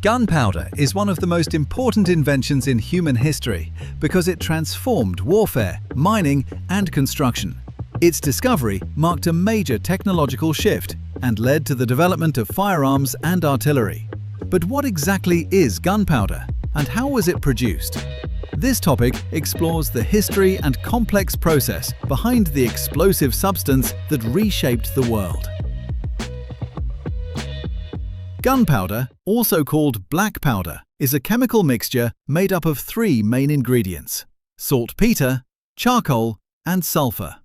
Gunpowder is one of the most important inventions in human history because it transformed warfare, mining, and construction. Its discovery marked a major technological shift and led to the development of firearms and artillery. But what exactly is gunpowder, and how was it produced? This topic explores the history and complex process behind the explosive substance that reshaped the world. Gunpowder, also called black powder, is a chemical mixture made up of three main ingredients: saltpeter, charcoal, and sulfur.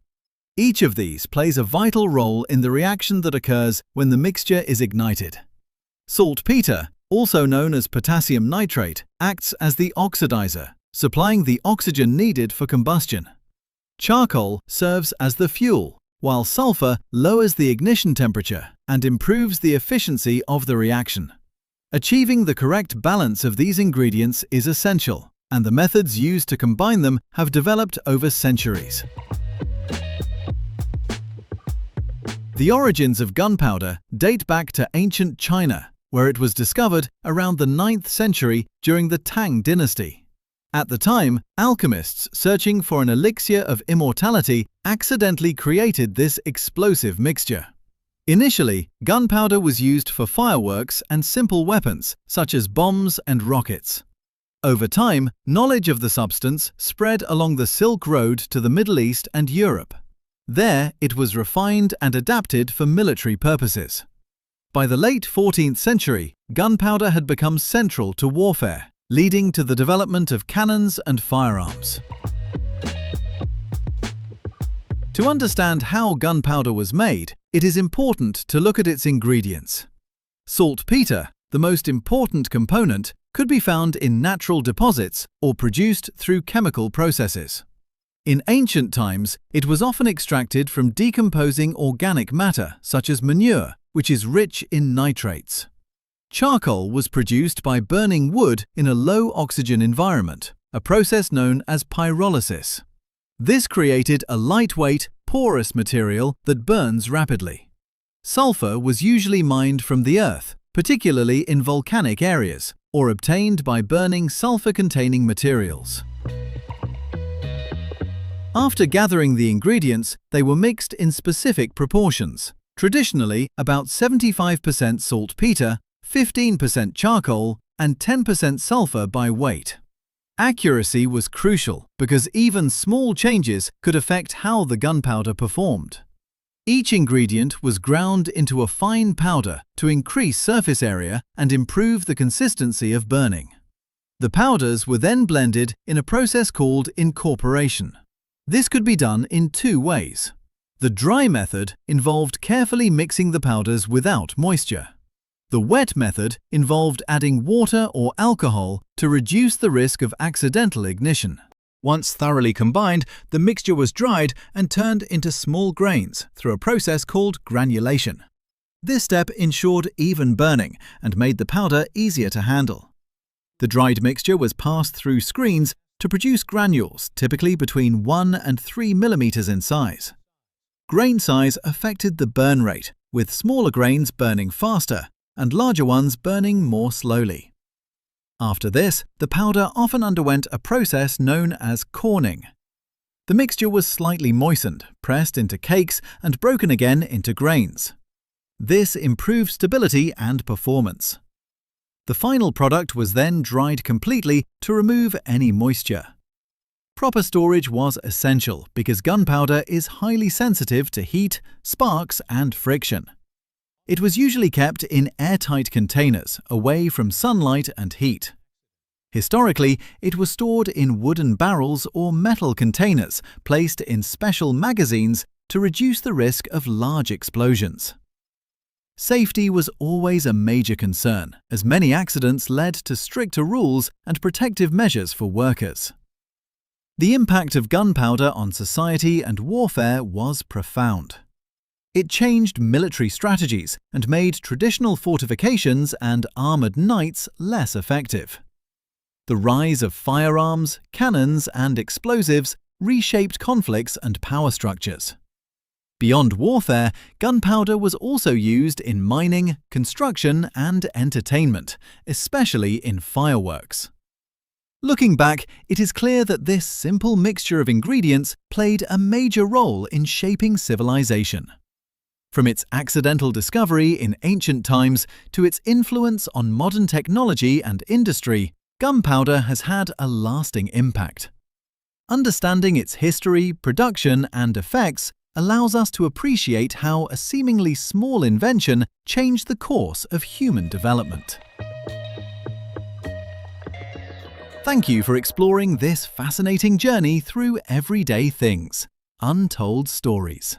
Each of these plays a vital role in the reaction that occurs when the mixture is ignited. Saltpeter, also known as potassium nitrate, acts as the oxidizer, supplying the oxygen needed for combustion. Charcoal serves as the fuel, while sulfur lowers the ignition temperature and improves the efficiency of the reaction. Achieving the correct balance of these ingredients is essential, and the methods used to combine them have developed over centuries. The origins of gunpowder date back to ancient China, where it was discovered around the 9th century during the Tang dynasty. At the time, alchemists searching for an elixir of immortality accidentally created this explosive mixture. Initially, gunpowder was used for fireworks and simple weapons, such as bombs and rockets. Over time, knowledge of the substance spread along the Silk Road to the Middle East and Europe. There, it was refined and adapted for military purposes. By the late 14th century, gunpowder had become central to warfare, leading to the development of cannons and firearms. To understand how gunpowder was made, it is important to look at its ingredients. Saltpeter, the most important component, could be found in natural deposits or produced through chemical processes. In ancient times, it was often extracted from decomposing organic matter such as manure, which is rich in nitrates. Charcoal was produced by burning wood in a low-oxygen environment, a process known as pyrolysis. This created a lightweight, porous material that burns rapidly. Sulfur was usually mined from the earth, particularly in volcanic areas, or obtained by burning sulfur-containing materials. After gathering the ingredients, they were mixed in specific proportions, traditionally about 75% saltpeter, 15% charcoal, and 10% sulfur by weight. Accuracy was crucial because even small changes could affect how the gunpowder performed. Each ingredient was ground into a fine powder to increase surface area and improve the consistency of burning. The powders were then blended in a process called incorporation. This could be done in two ways. The dry method involved carefully mixing the powders without moisture. The wet method involved adding water or alcohol to reduce the risk of accidental ignition. Once thoroughly combined, the mixture was dried and turned into small grains through a process called granulation. This step ensured even burning and made the powder easier to handle. The dried mixture was passed through screens to produce granules typically between 1 and 3 millimeters in size. Grain size affected the burn rate, with smaller grains burning faster and larger ones burning more slowly. After this, the powder often underwent a process known as corning. The mixture was slightly moistened, pressed into cakes, and broken again into grains. This improved stability and performance. The final product was then dried completely to remove any moisture. Proper storage was essential because gunpowder is highly sensitive to heat, sparks, and friction. It was usually kept in airtight containers, away from sunlight and heat. Historically, it was stored in wooden barrels or metal containers placed in special magazines to reduce the risk of large explosions. Safety was always a major concern, as many accidents led to stricter rules and protective measures for workers. The impact of gunpowder on society and warfare was profound. It changed military strategies and made traditional fortifications and armored knights less effective. The rise of firearms, cannons, and explosives reshaped conflicts and power structures. Beyond warfare, gunpowder was also used in mining, construction, and entertainment, especially in fireworks. Looking back, it is clear that this simple mixture of ingredients played a major role in shaping civilization. From its accidental discovery in ancient times to its influence on modern technology and industry, gunpowder has had a lasting impact. Understanding its history, production, and effects allows us to appreciate how a seemingly small invention changed the course of human development. Thank you for exploring this fascinating journey through everyday things, untold stories.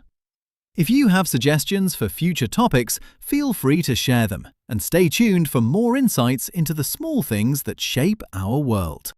If you have suggestions for future topics, feel free to share them, and stay tuned for more insights into the small things that shape our world.